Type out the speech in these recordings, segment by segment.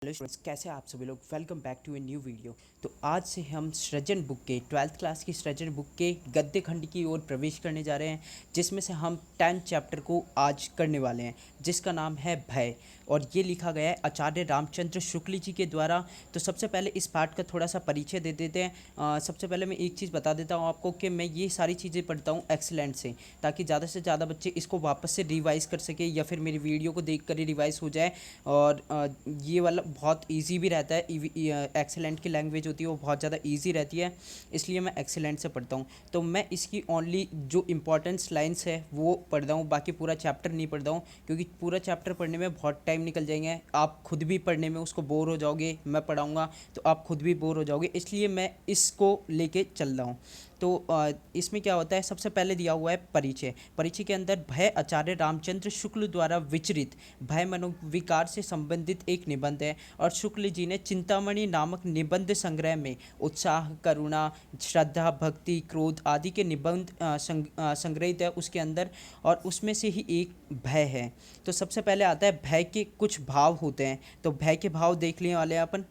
Hello students, कैसे हैं आप सभी लोग। Welcome back to a new video. तो आज से हम सृजन बुक के 12th क्लास की सृजन बुक के गद्य खंड की ओर प्रवेश करने जा रहे हैं, जिसमें से हम 10th चैप्टर को आज करने वाले हैं, जिसका नाम है भय। और ये लिखा गया है आचार्य रामचंद्र शुक्ल जी के द्वारा। तो सबसे पहले इस पाठ का थोड़ा सा परिचय दे देते हैं। सबसे पहले मैं एक चीज़ बता देता हूँ आपको कि मैं ये सारी चीज़ें पढ़ता हूँ एक्सीलेंट से, ताकि ज़्यादा से ज़्यादा बच्चे इसको वापस से रिवाइज कर सके या फिर मेरी वीडियो को देख कर ही रिवाइज हो जाए। और ये वाला बहुत इजी भी रहता है। एक्सेलेंट की लैंग्वेज होती है वो बहुत ज़्यादा इजी रहती है, इसलिए मैं एक्सेलेंट से पढ़ता हूँ। तो मैं इसकी ओनली जो इंपॉर्टेंस लाइन्स है वो पढ़ता हूँ, बाकी पूरा चैप्टर नहीं पढ़ता हूँ, क्योंकि पूरा चैप्टर पढ़ने में बहुत टाइम निकल जाएंगे। आप खुद भी पढ़ने में उसको बोर हो जाओगे, मैं पढ़ाऊँगा तो आप खुद भी बोर हो जाओगे, इसलिए मैं इसको लेके चल रहा हूँ। तो इसमें क्या होता है, सबसे पहले दिया हुआ है परिचय। परिचय के अंदर भय आचार्य रामचंद्र शुक्ल द्वारा विचरित भय मनोविकार से संबंधित एक निबंध है। और शुक्ल जी ने चिंतामणि नामक निबंध संग्रह में उत्साह, करुणा, श्रद्धा, भक्ति, क्रोध आदि के निबंध संग्रहित है उसके अंदर, और उसमें से ही एक भय है। तो सबसे पहले आता है भय के कुछ भाव होते हैं। तो भय के भाव देख लेने वाले हैं अपन।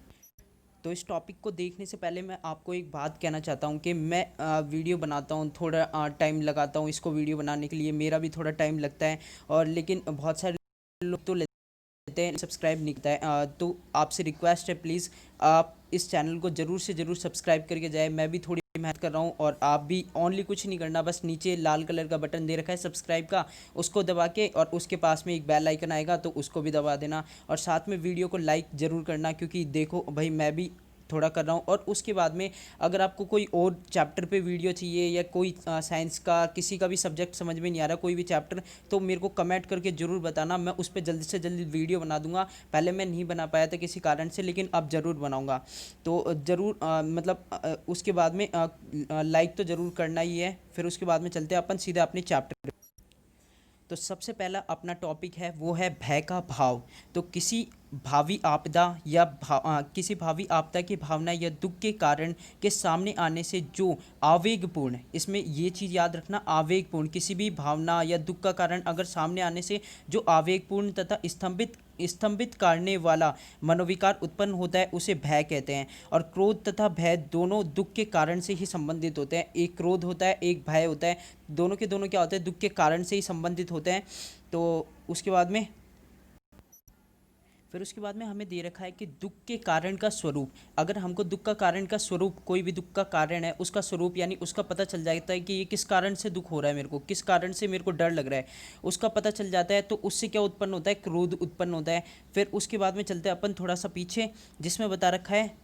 तो इस टॉपिक को देखने से पहले मैं आपको एक बात कहना चाहता हूँ कि मैं वीडियो बनाता हूँ, थोड़ा टाइम लगाता हूँ इसको वीडियो बनाने के लिए, मेरा भी थोड़ा टाइम लगता है। और लेकिन बहुत सारे लोग तो लेते हैं, सब्सक्राइब नहीं करता है। तो आपसे रिक्वेस्ट है, प्लीज़ आप इस चैनल को ज़रूर से ज़रूर सब्सक्राइब करके जाए। मैं भी थोड़ी मेहनत कर रहा हूँ और आप भी ओनली कुछ नहीं करना, बस नीचे लाल कलर का बटन दे रखा है सब्सक्राइब का, उसको दबा के, और उसके पास में एक बेल आइकन आएगा तो उसको भी दबा देना। और साथ में वीडियो को लाइक ज़रूर करना, क्योंकि देखो भाई मैं भी थोड़ा कर रहा हूँ। और उसके बाद में अगर आपको कोई और चैप्टर पे वीडियो चाहिए, या कोई साइंस का किसी का भी सब्जेक्ट समझ में नहीं आ रहा, कोई भी चैप्टर, तो मेरे को कमेंट करके ज़रूर बताना, मैं उस पर जल्दी से जल्दी वीडियो बना दूंगा। पहले मैं नहीं बना पाया था किसी कारण से, लेकिन अब ज़रूर बनाऊंगा। तो ज़रूर मतलब उसके बाद में लाइक तो ज़रूर करना ही है। फिर उसके बाद में चलते हैं अपन सीधे अपने चैप्टर। तो सबसे पहला अपना टॉपिक है वो है भय का भाव। तो किसी भावी आपदा या किसी भावी आपदा की भावना या दुख के कारण के सामने आने से जो आवेगपूर्ण, इसमें ये चीज़ याद रखना, आवेगपूर्ण किसी भी भावना या दुख का कारण अगर सामने आने से जो आवेगपूर्ण तथा स्तंभित स्तंभित करने वाला मनोविकार उत्पन्न होता है उसे भय कहते हैं। और क्रोध तथा भय दोनों दुख के कारण से ही संबंधित होते हैं। एक क्रोध होता है, एक भय होता है, दोनों के दोनों क्या होते हैं, दुख के कारण से ही संबंधित होते हैं। तो उसके बाद में फिर उसके बाद में हमें दे रखा है कि दुख के कारण का स्वरूप। अगर हमको दुख का कारण का स्वरूप, कोई भी दुख का कारण है उसका स्वरूप यानी उसका पता चल जाता है कि ये किस कारण से दुख हो रहा है, मेरे को किस कारण से मेरे को डर लग रहा है, उसका पता चल जाता है, तो उससे क्या उत्पन्न होता है, क्रोध उत्पन्न होता है। फिर उसके बाद में चलते हैं अपन थोड़ा सा पीछे, जिसमें बता रखा है,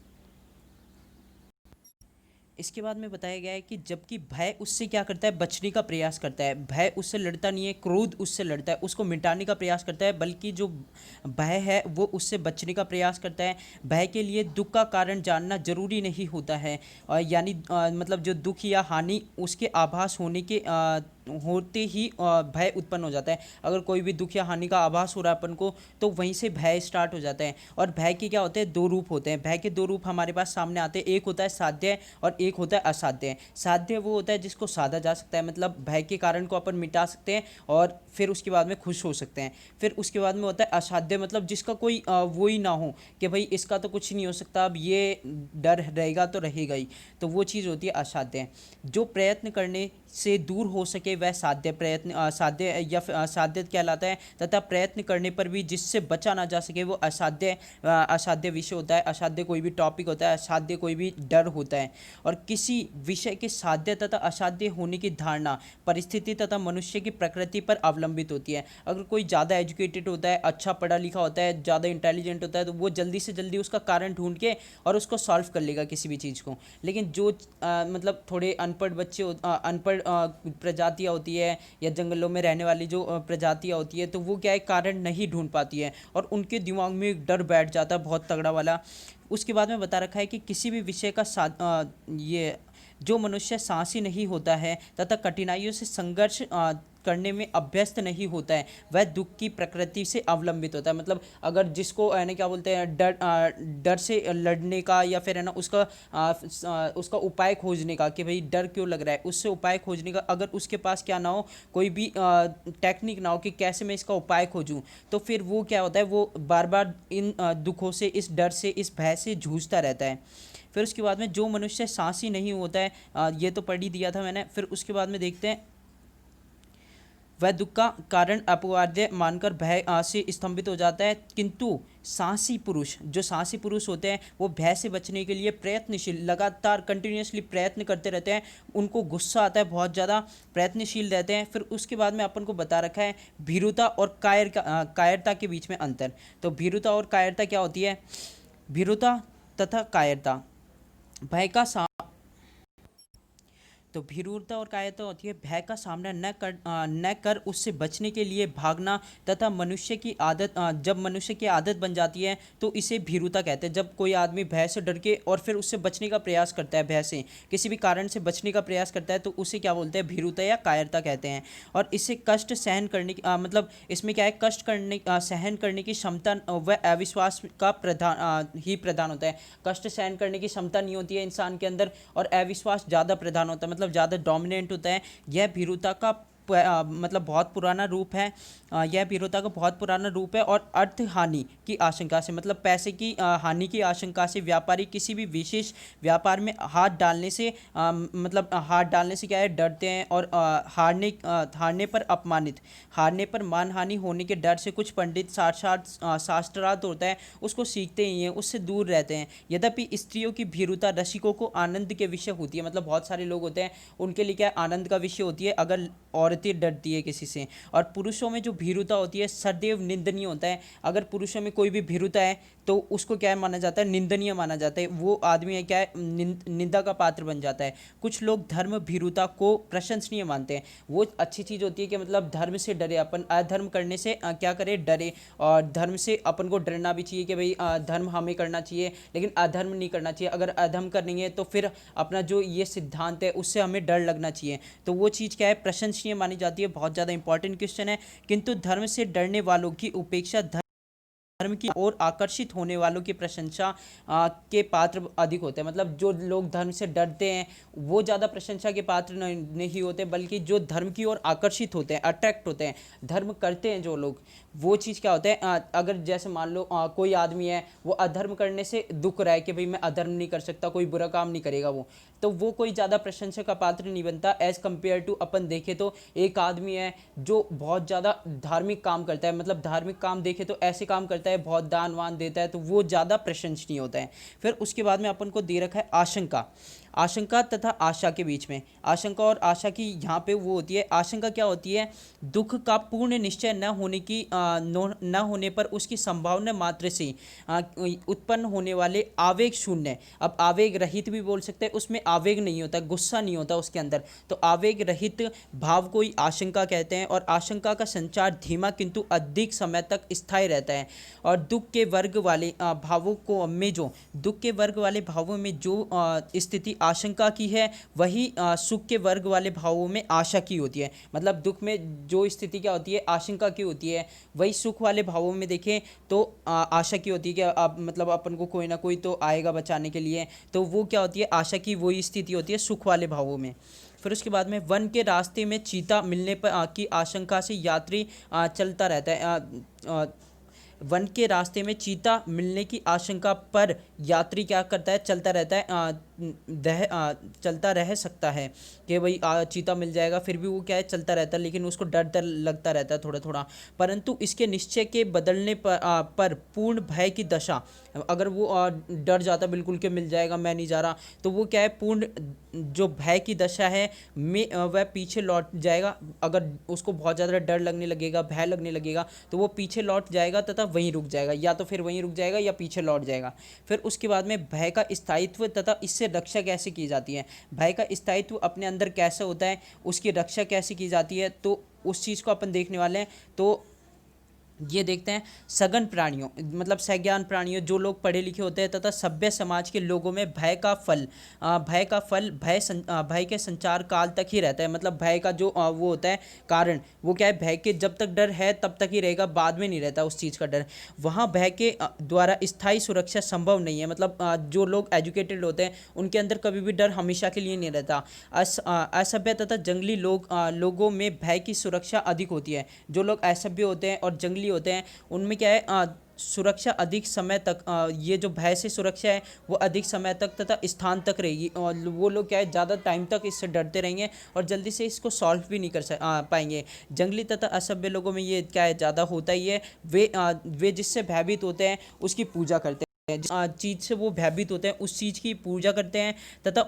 इसके बाद में बताया गया है कि जबकि भय उससे क्या करता है, बचने का प्रयास करता है। भय उससे लड़ता नहीं है, क्रोध उससे लड़ता है, उसको मिटाने का प्रयास करता है, बल्कि जो भय है वो उससे बचने का प्रयास करता है। भय के लिए दुख का कारण जानना जरूरी नहीं होता है। यानी मतलब जो दुख या हानि उसके आभास होने के होते ही भय उत्पन्न हो जाता है। अगर कोई भी दुख या हानि का आभास हो रहा है अपन को, तो वहीं से भय स्टार्ट हो जाता है। और भय के क्या होते हैं, दो रूप होते हैं। भय के दो रूप हमारे पास सामने आते हैं, एक होता है साध्य और एक होता है असाध्य। साध्य वो होता है जिसको साधा जा सकता है, मतलब भय के कारण को अपन मिटा सकते हैं और फिर उसके बाद में खुश हो सकते हैं। फिर उसके बाद में होता है असाध्य, मतलब जिसका कोई वो ही ना हो कि भाई इसका तो कुछ नहीं हो सकता, अब ये डर रहेगा तो रहेगा ही, तो वो चीज़ होती है असाध्य। जो प्रयत्न करने से दूर हो सके वह साध्य प्रयत्न साध्य या साध्य कहलाता है। तथा प्रयत्न करने पर भी जिससे बचा ना जा सके वो असाध्य असाध्य विषय होता है। असाध्य कोई भी टॉपिक होता है, असाध्य कोई भी डर होता है। और किसी विषय के साध्य तथा असाध्य होने की धारणा परिस्थिति तथा मनुष्य की प्रकृति पर अवलंबित होती है। अगर कोई ज़्यादा एजुकेटेड होता है, अच्छा पढ़ा लिखा होता है, ज़्यादा इंटेलिजेंट होता है, तो वो जल्दी से जल्दी उसका कारण ढूंढ के और उसको सॉल्व कर लेगा किसी भी चीज़ को। लेकिन जो मतलब थोड़े अनपढ़ बच्चे अनपढ़ प्रजातियाँ होती है, या जंगलों में रहने वाली जो प्रजातियाँ होती है, तो वो क्या है, कारण नहीं ढूंढ पाती है और उनके दिमाग में एक डर बैठ जाता है बहुत तगड़ा वाला। उसके बाद में बता रखा है कि किसी भी विषय का ये जो मनुष्य साहसी नहीं होता है तथा कठिनाइयों से संघर्ष करने में अभ्यस्त नहीं होता है वह दुख की प्रकृति से अवलंबित होता है। मतलब अगर जिसको है ना क्या बोलते हैं डर से लड़ने का या फिर है ना उसका उपाय खोजने का कि भाई डर क्यों लग रहा है, उससे उपाय खोजने का अगर उसके पास क्या ना हो, कोई भी टेक्निक ना हो कि कैसे मैं इसका उपाय खोजूं, तो फिर वो क्या होता है, वो बार बार इन दुखों से, इस डर से, इस भय से जूझता रहता है। फिर उसके बाद में जो मनुष्य साहसी नहीं होता है, ये तो पढ़ ही दिया था मैंने। फिर उसके बाद में देखते हैं, वह दुख का कारण अपवाद्य मानकर भय से स्तंभित हो जाता है, किंतु साहसी पुरुष, जो साहसी पुरुष होते हैं वो भय से बचने के लिए प्रयत्नशील, लगातार कंटिन्यूसली प्रयत्न करते रहते हैं। उनको गुस्सा आता है बहुत ज़्यादा, प्रयत्नशील रहते हैं। फिर उसके बाद में अपन को बता रखा है भीरुता और कायरता के बीच में अंतर। तो भीरुता और कायरता क्या होती है? भीरुता तथा कायरता भय का तो भीरुता और कायरता होती है भय का सामना न कर उससे बचने के लिए भागना, तथा मनुष्य की आदत, जब मनुष्य की आदत बन जाती है तो इसे भीरुता कहते हैं। जब कोई आदमी भय से डर के और फिर उससे बचने का प्रयास करता है, भय से किसी भी कारण से बचने का प्रयास करता है, तो उसे क्या बोलते हैं? भीरुता या कायरता कहते हैं। और इससे कष्ट सहन करने की मतलब इसमें क्या है, सहन करने की क्षमता व अविश्वास का प्रधान होता है। कष्ट सहन करने की क्षमता नहीं होती है इंसान के अंदर, और अविश्वास ज़्यादा प्रधान होता है, मतलब ज़्यादा डोमिनेंट होता है। यह भीरुता का मतलब बहुत पुराना रूप है। यह भीरुता का बहुत पुराना रूप है। और अर्थ हानि की आशंका से, मतलब पैसे की हानि की आशंका से व्यापारी किसी भी विशेष व्यापार में हाथ डालने से मतलब हाथ डालने से क्या है, डरते हैं। और हारने पर मानहानि होने के डर से कुछ पंडित शास्त्रार्थ होता है उसको सीखते ही हैं, उससे दूर रहते हैं। यद्यपि स्त्रियों की भीरुता रसिकों को आनंद के विषय होती है, मतलब बहुत सारे लोग होते हैं उनके लिए क्या है, आनंद का विषय होती है अगर औरतें डरती है किसी से। और पुरुषों में जो भीरुता होती है सदैव निंदनीय होता है। अगर पुरुषों में कोई भी भीरुता है तो उसको क्या माना जाता है? निंदनीय माना जाता है। वो आदमी है क्या है, निंदा का पात्र बन जाता है। कुछ लोग धर्म भीरुता को प्रशंसनीय मानते हैं। वो अच्छी चीज़ होती है कि मतलब धर्म से डरे अपन, अधर्म करने से क्या करे, डरे। और धर्म से अपन को डरना भी चाहिए कि भाई धर्म हमें करना चाहिए, लेकिन अधर्म नहीं करना चाहिए। अगर अधर्म करेंगे तो फिर अपना जो ये सिद्धांत है उससे हमें डर लगना चाहिए। तो वो चीज़ क्या है, प्रशंसनीय मानी जाती है। बहुत ज़्यादा इंपॉर्टेंट क्वेश्चन है। किंतु धर्म से डरने वालों की उपेक्षा धर्म की ओर आकर्षित होने वालों की प्रशंसा के पात्र अधिक होते हैं। मतलब जो लोग धर्म से डरते हैं वो ज़्यादा प्रशंसा के पात्र नहीं होते, बल्कि जो धर्म की ओर आकर्षित होते हैं, अट्रैक्ट होते हैं, धर्म करते हैं जो लोग, वो चीज़ क्या होता है, अगर जैसे मान लो कोई आदमी है वो अधर्म करने से दुख रहा है कि भाई मैं अधर्म नहीं कर सकता, कोई बुरा काम नहीं करेगा वो कोई ज़्यादा प्रशंसा का पात्र नहीं बनता। एज़ कम्पेयर टू अपन देखें तो एक आदमी है जो बहुत ज़्यादा धार्मिक काम करता है, मतलब धार्मिक काम देखे तो ऐसे काम करता है, बहुत दान वान देता है, तो वो ज़्यादा प्रशंसनीय होता है। फिर उसके बाद में अपन को दे रखा है आशंका तथा आशा के बीच में। आशंका और आशा की यहाँ पे वो होती है। आशंका क्या होती है? दुख का पूर्ण निश्चय न होने पर उसकी संभावना मात्र से उत्पन्न होने वाले आवेग शून्य। अब आवेग रहित भी बोल सकते हैं, उसमें आवेग नहीं होता, गुस्सा नहीं होता उसके अंदर, तो आवेग रहित भाव को ही आशंका कहते हैं। और आशंका का संचार धीमा किंतु अधिक समय तक स्थायी रहता है। और दुख के वर्ग वाले भावों में जो स्थिति आशंका की है, वही सुख के वर्ग वाले भावों में आशा की होती है। मतलब दुख में जो स्थिति क्या होती है, आशंका की होती है, वही सुख वाले भावों में देखें तो आशा की होती है कि अब मतलब अपन को कोई ना कोई तो आएगा बचाने के लिए, तो वो क्या होती है, आशा की वही स्थिति होती है सुख वाले भावों में। फिर उसके बाद में वन के रास्ते में चीता मिलने पर की आशंका से यात्री चलता रहता है। वन के रास्ते में चीता मिलने की आशंका पर यात्री क्या करता है, चलता रहता है, चलता रह सकता है कि भाई चीता मिल जाएगा, फिर भी वो क्या है, चलता रहता है, लेकिन उसको डर डर लगता रहता है थोड़ा थोड़ा। परंतु इसके निश्चय के बदलने पर पूर्ण भय की दशा, अगर वो डर जाता बिल्कुल कि मिल जाएगा मैं नहीं जा रहा, तो वो क्या है, पूर्ण जो भय की दशा है में वह पीछे लौट जाएगा। अगर उसको बहुत ज़्यादा डर लगने लगेगा, भय लगने लगेगा, तो वो पीछे लौट जाएगा तथा वहीं रुक जाएगा, या तो फिर वहीं रुक जाएगा या पीछे लौट जाएगा। फिर उसके बाद में भय का स्थायित्व तथा इससे रक्षा कैसे की जाती है। भय का स्थायित्व अपने अंदर कैसे होता है, उसकी रक्षा कैसे की जाती है, तो उस चीज़ को अपन देखने वाले हैं। तो ये देखते हैं सघन प्राणियों मतलब सज्ञान प्राणियों, जो लोग पढ़े लिखे होते हैं तथा सभ्य समाज के लोगों में भय के संचार काल तक ही रहता है। मतलब भय का जो वो होता है कारण, वो क्या है, भय के जब तक डर है तब तक ही रहेगा, बाद में नहीं रहता उस चीज़ का डर। वहाँ भय के द्वारा स्थायी सुरक्षा संभव नहीं है। मतलब जो लोग एजुकेटेड होते हैं उनके अंदर कभी भी डर हमेशा के लिए नहीं रहता। असभ्य तथा जंगली लोगों में भय की सुरक्षा अधिक होती है। जो लोग असभ्य होते हैं और जंगली होते हैं उनमें क्या है, सुरक्षा अधिक समय तक, ये जो भय से सुरक्षा है वो अधिक समय तक तथा स्थान तक रहेगी, और वो लोग क्या है ज़्यादा टाइम तक इससे डरते रहेंगे और जल्दी से इसको सॉल्व भी नहीं पाएंगे। जंगली तथा असभ्य लोगों में ये क्या है, ज़्यादा होता ही है। वे जिससे भयभीत होते हैं उसकी पूजा करते हैं, जिस चीज़ से वो भयभीत होते हैं उस चीज़ की पूजा करते हैं तथा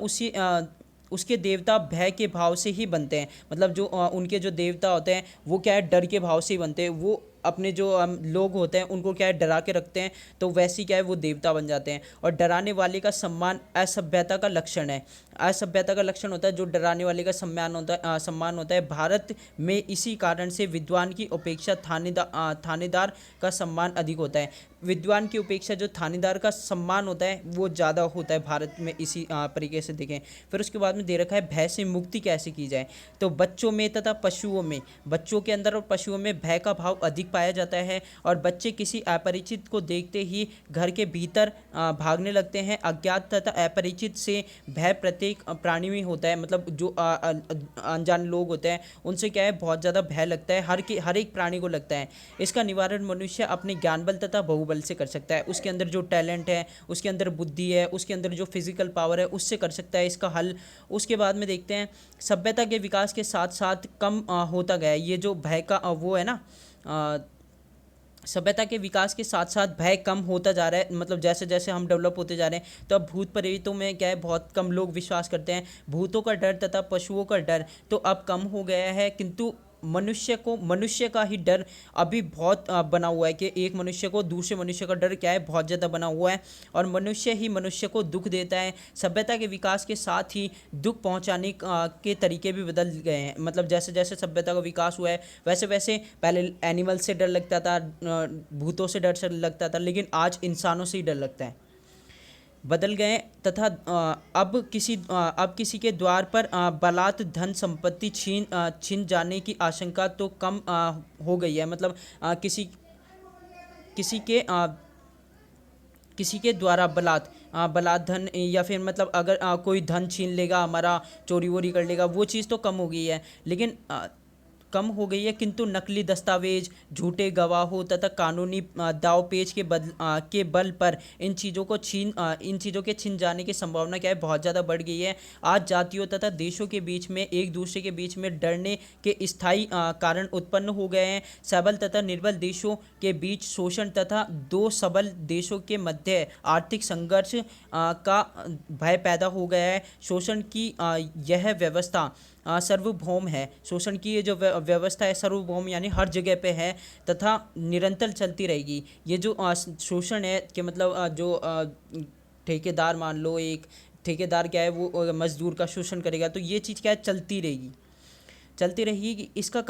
उसके देवता भय के भाव से ही बनते हैं। मतलब जो उनके जो देवता होते हैं वो क्या है, डर के भाव से ही बनते हैं। वो अपने जो लोग होते हैं उनको क्या है, डरा के रखते हैं, तो वैसे ही क्या है वो देवता बन जाते हैं। और डराने वाले का सम्मान असभ्यता का लक्षण है। असभ्यता का लक्षण होता है जो डराने वाले का सम्मान होता है। भारत में इसी कारण से विद्वान की अपेक्षा थानेदार का सम्मान अधिक होता है। विद्वान की उपेक्षा जो थानेदार का सम्मान होता है वो ज़्यादा होता है भारत में, इसी तरीके से देखें। फिर उसके बाद में दे रखा है भय से मुक्ति कैसे की जाए। तो बच्चों में तथा पशुओं में, बच्चों के अंदर और पशुओं में भय का भाव अधिक पाया जाता है और बच्चे किसी अपरिचित को देखते ही घर के भीतर भागने लगते हैं। अज्ञात तथा अपरिचित से भय प्रत्येक प्राणी में होता है। मतलब जो अनजान लोग होते हैं उनसे क्या है, बहुत ज़्यादा भय लगता है, हर एक प्राणी को लगता है। इसका निवारण मनुष्य अपने ज्ञान बल तथा बहुबल से कर सकता है। उसके अंदर जो टैलेंट है, उसके अंदर बुद्धि है, उसके अंदर जो फिजिकल पावर है, उससे कर सकता है इसका हल। उसके बाद में देखते हैं सभ्यता के विकास के साथ साथ कम होता गया है। ये जो भय का वो है ना, सभ्यता के विकास के साथ साथ भय कम होता जा रहा है। मतलब जैसे जैसे हम डेवलप होते जा रहे हैं तो अब भूत प्रेतों में क्या है, बहुत कम लोग विश्वास करते हैं। भूतों का डर तथा पशुओं का डर तो अब कम हो गया है, किंतु मनुष्य का ही डर अभी बहुत बना हुआ है कि एक मनुष्य को दूसरे मनुष्य का डर क्या है, बहुत ज़्यादा बना हुआ है और मनुष्य ही मनुष्य को दुख देता है। सभ्यता के विकास के साथ ही दुख पहुंचाने के तरीके भी बदल गए हैं। मतलब जैसे जैसे सभ्यता का विकास हुआ है वैसे वैसे पहले एनिमल से डर लगता था, भूतों से डर लगता था, लेकिन आज इंसानों से ही डर लगता है, बदल गए। तथा अब किसी के द्वार पर बलात् धन संपत्ति छीन जाने की आशंका तो कम हो गई है। मतलब किसी के किसी के द्वारा बलात् धन, या फिर मतलब अगर कोई धन छीन लेगा हमारा, चोरी वोरी कर लेगा, वो चीज़ तो कम हो गई है, लेकिन कम हो गई है, किंतु नकली दस्तावेज, झूठे गवाहों तथा कानूनी दाव पेच के बल पर इन चीज़ों के छिन जाने की संभावना क्या है, बहुत ज़्यादा बढ़ गई है। आज जातियों तथा देशों के बीच में एक दूसरे के बीच में डरने के स्थायी कारण उत्पन्न हो गए हैं। सबल तथा निर्बल देशों के बीच शोषण तथा दो सबल देशों के मध्य आर्थिक संघर्ष का भय पैदा हो गया है। शोषण की यह व्यवस्था सार्वभौम है। शोषण की ये जो व्यवस्था है सार्वभौम यानी हर जगह पे है तथा निरंतर चलती रहेगी। ये जो शोषण है कि मतलब ठेकेदार, मान लो एक ठेकेदार क्या है वो मजदूर का शोषण करेगा, तो ये चीज़ क्या है, चलती रहेगी। इसका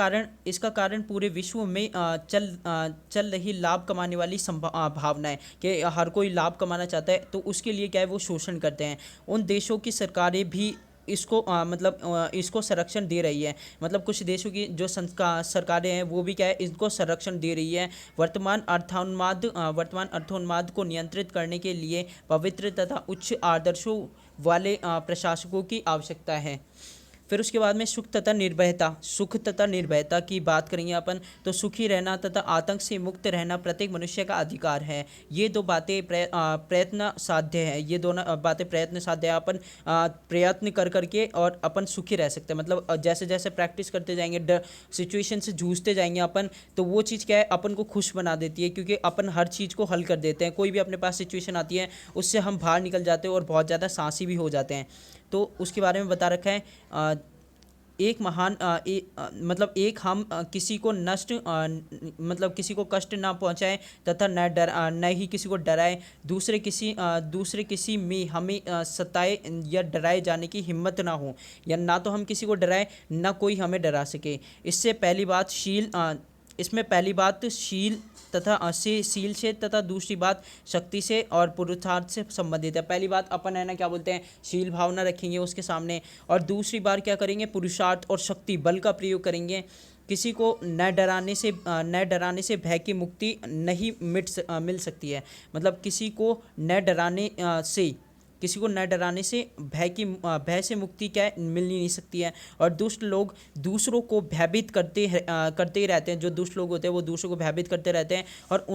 कारण पूरे विश्व में चल रही लाभ कमाने वाली भावना है कि हर कोई लाभ कमाना चाहता है, तो उसके लिए क्या है वो शोषण करते हैं। उन देशों की सरकारें भी इसको संरक्षण दे रही है। मतलब कुछ देशों की जो सरकारें हैं वो भी क्या है, इसको संरक्षण दे रही है। वर्तमान अर्थोन्माद को नियंत्रित करने के लिए पवित्र तथा उच्च आदर्शों वाले प्रशासकों की आवश्यकता है। फिर उसके बाद में सुख तथा निर्भयता की बात करेंगे अपन, तो सुखी रहना तथा आतंक से मुक्त रहना प्रत्येक मनुष्य का अधिकार है। ये दो बातें प्रयत्न साध्य है। ये दोनों बातें प्रयत्न साध्य है। अपन प्रयत्न कर करके और अपन सुखी रह सकते हैं। मतलब जैसे जैसे प्रैक्टिस करते जाएंगे, सिचुएशन से जूझते जाएंगे अपन, तो वो चीज़ क्या है, अपन को खुश बना देती है, क्योंकि अपन हर चीज़ को हल कर देते हैं। कोई भी अपने पास सिचुएशन आती है उससे हम बाहर निकल जाते हैं और बहुत ज़्यादा साहसी भी हो जाते हैं। तो उसके बारे में बता रखा है, एक महान मतलब एक हम किसी को मतलब किसी को कष्ट ना पहुंचाएं तथा न ही किसी को डराए, दूसरे किसी में हमें सताए या डराए जाने की हिम्मत ना हो, या ना तो हम किसी को डराए ना कोई हमें डरा सके। इससे पहली बात इसमें पहली बात शील तथा शील से तथा दूसरी बात शक्ति से और पुरुषार्थ से संबंधित है। पहली बात अपन है ना क्या बोलते हैं, शील भावना रखेंगे उसके सामने, और दूसरी बार क्या करेंगे, पुरुषार्थ और शक्ति बल का प्रयोग करेंगे। किसी को न डराने से भय की मुक्ति नहीं मिल सकती है। मतलब किसी को न डराने से भय से मुक्ति क्या है, मिल ही नहीं सकती है। और दुष्ट लोग दूसरों को भयभीत करते ही रहते हैं। जो दुष्ट लोग होते हैं वो दूसरों को भयभीत करते रहते हैं, और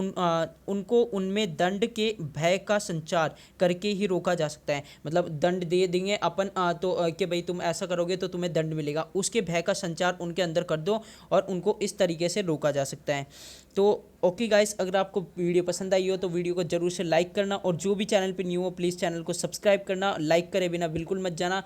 उनको उनमें दंड के भय का संचार करके ही रोका जा सकता है। मतलब दंड दे देंगे अपन कि भाई तुम ऐसा करोगे तो तुम्हें दंड मिलेगा, उसके भय का संचार उनके अंदर कर दो और उनको इस तरीके से रोका जा सकता है। तो ओके गाइस, अगर आपको वीडियो पसंद आई हो तो वीडियो को जरूर से लाइक करना, और जो भी चैनल पे न्यू हो प्लीज़ चैनल को सब्सक्राइब करना, लाइक करे बिना बिल्कुल मत जाना।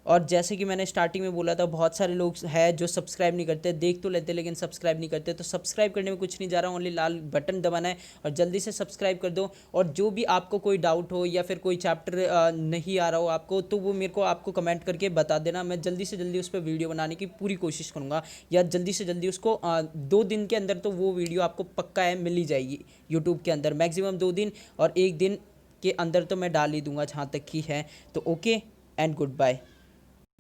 और जैसे कि मैंने स्टार्टिंग में बोला था, बहुत सारे लोग हैं जो सब्सक्राइब नहीं करते, देख तो लेते लेकिन सब्सक्राइब नहीं करते। तो सब्सक्राइब करने में कुछ नहीं जा रहा, ओनली लाल बटन दबाना है और जल्दी से सब्सक्राइब कर दो। और जो भी आपको कोई डाउट हो या फिर कोई चैप्टर नहीं आ रहा हो आपको, तो वो मेरे को आपको कमेंट करके बता देना। मैं जल्दी से जल्दी उस पर वीडियो बनाने की पूरी कोशिश करूँगा, या जल्दी से जल्दी उसको 2 दिन के अंदर तो वो वीडियो आपको पक्का है मिल ही जाएगी यूट्यूब के अंदर। मैक्सिमम 2 दिन, और 1 दिन के अंदर तो मैं डाल ही दूंगा जहाँ तक की है। तो ओके एंड गुड बाय।